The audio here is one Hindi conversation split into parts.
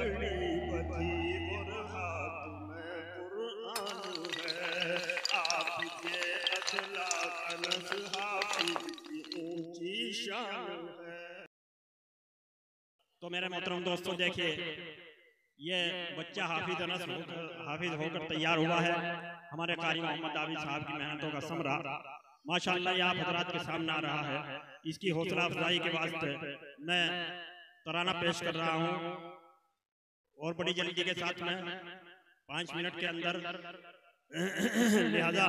पगड़ी बधी और हाथ में कुरान है। आपके अखलाक अनस हाफिज की ऊंची शान है। तो मेरे मोहतरम दोस्तों देखिए, ये बच्चा हाफिज होकर तैयार हुआ है। हमारे कारी मोहम्मद आबिद साहब की मेहनतों का समरा माशाअल्लाह ये आप हजरात के सामने आ रहा है। इसकी हौसला अफजाई के वास्ते मैं तराना पेश कर रहा हूँ और बड़ी जल्दी के साथ में 5 मिनट के अंदर लिहाजा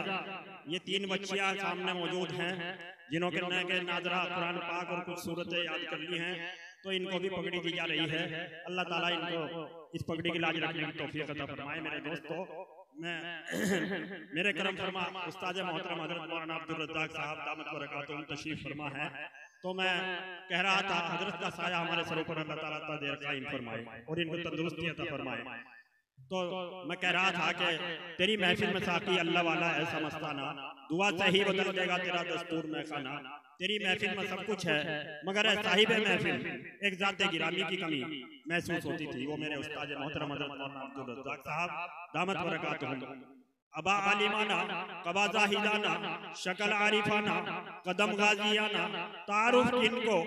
ये 3 बच्चियां सामने मौजूद हैं जिन्होंने के नाजरा कुरान पाक और कुछ सूरतें याद कर ली हैं, तो इनको भी पगड़ी दी जा रही है। अल्लाह ताला इनको इस पगड़ी की लाज रखने की तौफीक अता फरमाए। मेरे दोस्तों, मैं मेरे करम फरमा उस्ताद मोहतरम हजरत मौलाना अब्दुल रज़्ज़ाक साहब दामत बरकातुहुम तशरीफ फरमा है, तो मैं कह रहा था हजरत का साया हमारे सरों पर अल्लाह ताला देर कायम फरमाए और इनको तंदुरुस्ती अता फरमाए। तो मैं कह रहा था कि तेरी महफिल में साकी अल्लाह वाला ऐसा मस्ताना, दुआ से ही बदल देगा तेरा दस्तूर में खाना। तेरी महफिल में सब कुछ है मगर साहिब महफिल एक ज़ात गिरामी की कमी महसूस होती थी। वो मेरे उस्ताद मोहतरम हज़रत मौलाना अब्दुल रज़्ज़ाक साहब दामत बरकातुहुम अबा आलिमाना कबा ज़ाहिदाना शक्ल आरिफाना कदम गाजियाना तारुफ की इनको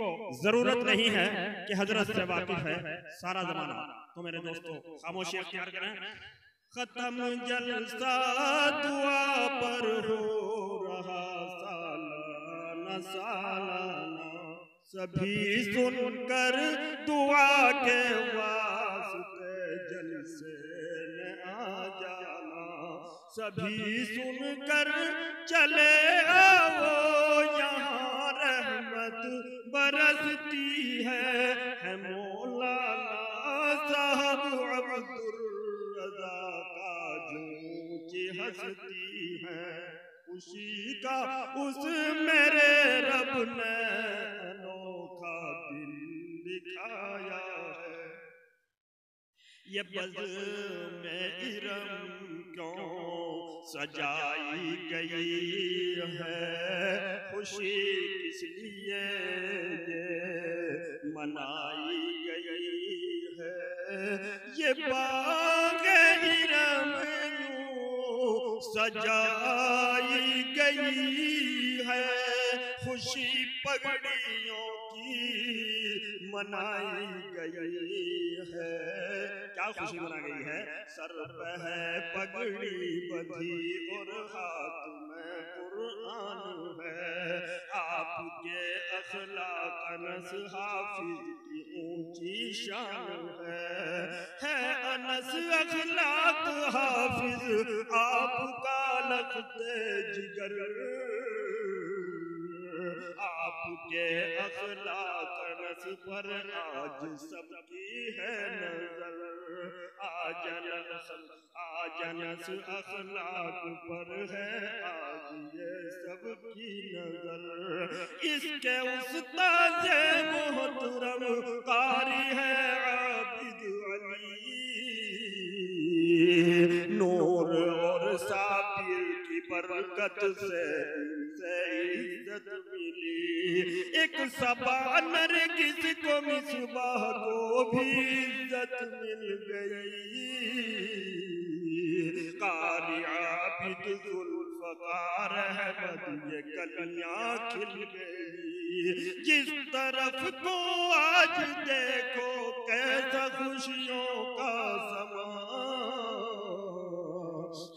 जरूरत नहीं है कि हजरत से वाकिफ है सारा जमाना। तो मेरे दोस्तों खामोशी अख्तियार करें। खत्म जलसा दुआ पर हो रहा सालाना सालाना, सभी सुनकर दुआ के वास्ते जलसे में आ जाना। सभी सुनकर चले आओ यहाँ रहमत बरसती है मौलाना साहब अब्दुल रज़्ज़ाक जो हंसती है। खुशी का उस मेरे रब ने अनोखा दिन दिखाया है। ये बज़ में इरम क्यों सजाई गई है, खुशी किस लिए ये मनाई गई है। ये बाग़ इरम यूं सजाई गई है, खुशी पगड़ियों की मनाई गई है। क्या खुशी मना गई है? सर पे है पगड़ी बधी और हाथ में कुरान है। आपके अखलाक अनस हाफिज की ऊंची शान है अनस अखलाक हाफिज आपका लखते जिगर। आपके अखलाक अनस पर आज सबकी है नजर। आज अनस अखलाक पर है आज ये सबकी नजर। इसके उस्ताद मोहतरम कारी है आबिद अली, नूर और साबिर की बरकत से इज्जत मिली। एक सबा नरगिस को मिसबाह को भी इज्जत मिल गई। कारी आबिद जुल्फ़कार अहमद ये कलियां खिल गई। जिस तरफ को आज देखो कैसा खुशियों का समा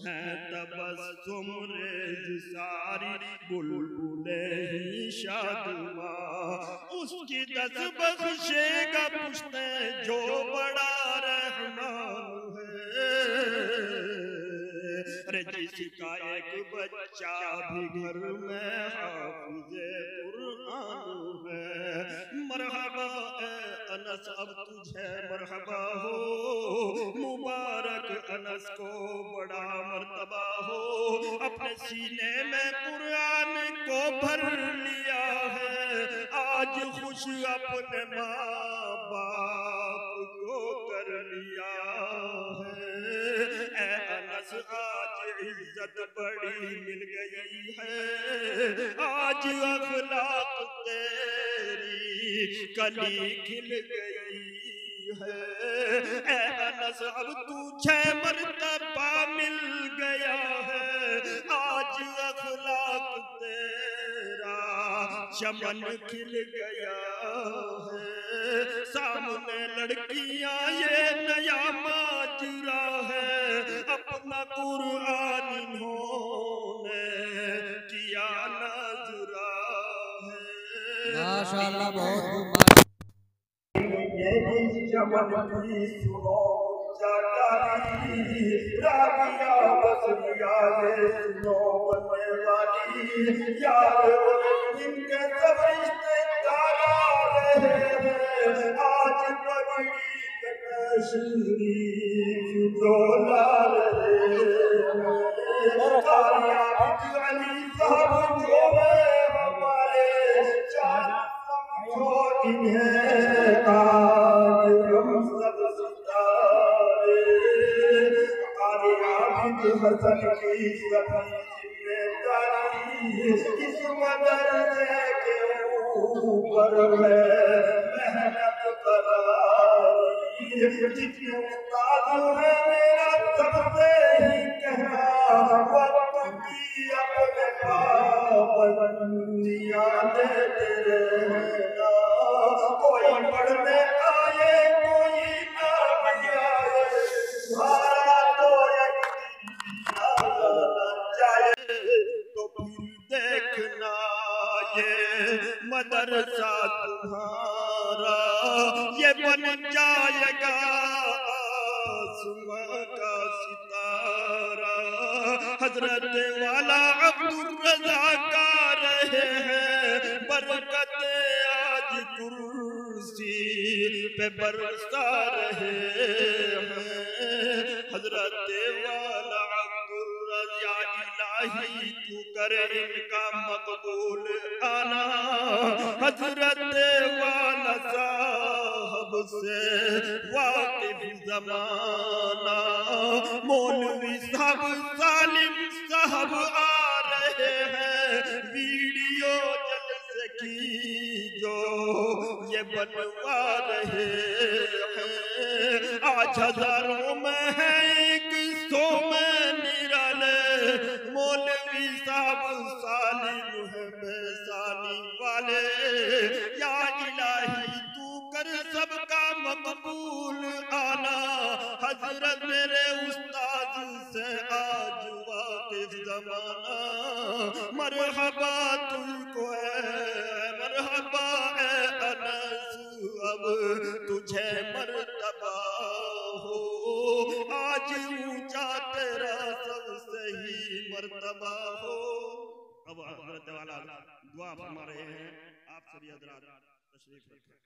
है। तबस्सुम रेज़ सारी बुलबुले ही शादमा, उसकी दस बख्शेगा पुश्ते जो बड़ा रहमान है। अरे जिसका एक बच्चा भी घर में हाफिज़े कुरान है। मरहबा अनस अब तुझे मरहबा हो, मुबारक अनस को बड़ा मर्तबा हो। अपने सीने में कुरान को भर लिया है, आज खुश अपने माँ बाप को कर लिया है। ऐ अनस आज इज्जत बड़ी मिल गई है, आज अखलाक तेरी कली खिल गई है। ऐ अनस अब तुझे मर्तबा मिल गया है, आज अखलाक तेरा चमन खिल गया है। सामने लड़कियां ये नया माजरा है, अपना कुरान इन्होंने किया नजरा है। माशाअल्लाह बहुत खूब। चमन की सुनो जाकारी, राबिया बसरिया ये सुनो बनने वाली, यार इनके सब रिश्तेदार आ रहे हैं, आज बड़ी तशरीफ जो ला रहे हैं। तारिया अली साहब जो है हमारे चार समझो इन्हें आज हम सब सितारे। तारिया हसन की सभी जिम्मेदारी इस मदरसे के ऊपर है, मेहनत करारी। जितने उस्ताद है मेरा सबसे ही कहना, वक्त की अपने पाबंदियां देते रहना। कोई पढ़ने आए कोई ना भी आए, तुम्हारा तो एक जाए तो फिर देखना ये मदरसा तुम्हारा ये बन जाएगा आसमां का सितारा। हजरत वाला अब्दुल रज़ा का रहे हैं, बरकत आज कुर्सी पे बरसा रहे हैं। हजरत वाला अब्दुल रज़ा इलाही तू करे इनका मकबूल आना। हजरत वाला साहब से वाकिफ ज़माना, मौलवी साहब सालिम साहब आ रहे हैं, वीडियो जलसे की जो ये बनवा रहे हैं। आज हजारों में है एक सौ में निराले, मौलवी साहब सालिम है बेसानी वाले। या इलाही तू कर सबका मकबूल आना। हजरत मेरे उस्ताद से आज वाकिफ ज़माना, मरहबा तुझको है मरहबा है अनस, अब तुझे मर्तबा हो, आज ऊंचा तेरा सबसे ही मर्तबा हो। अब हजरत वाला दुआ फरमा रहे हैं, आप सभी हजरात तशरीफ रखें।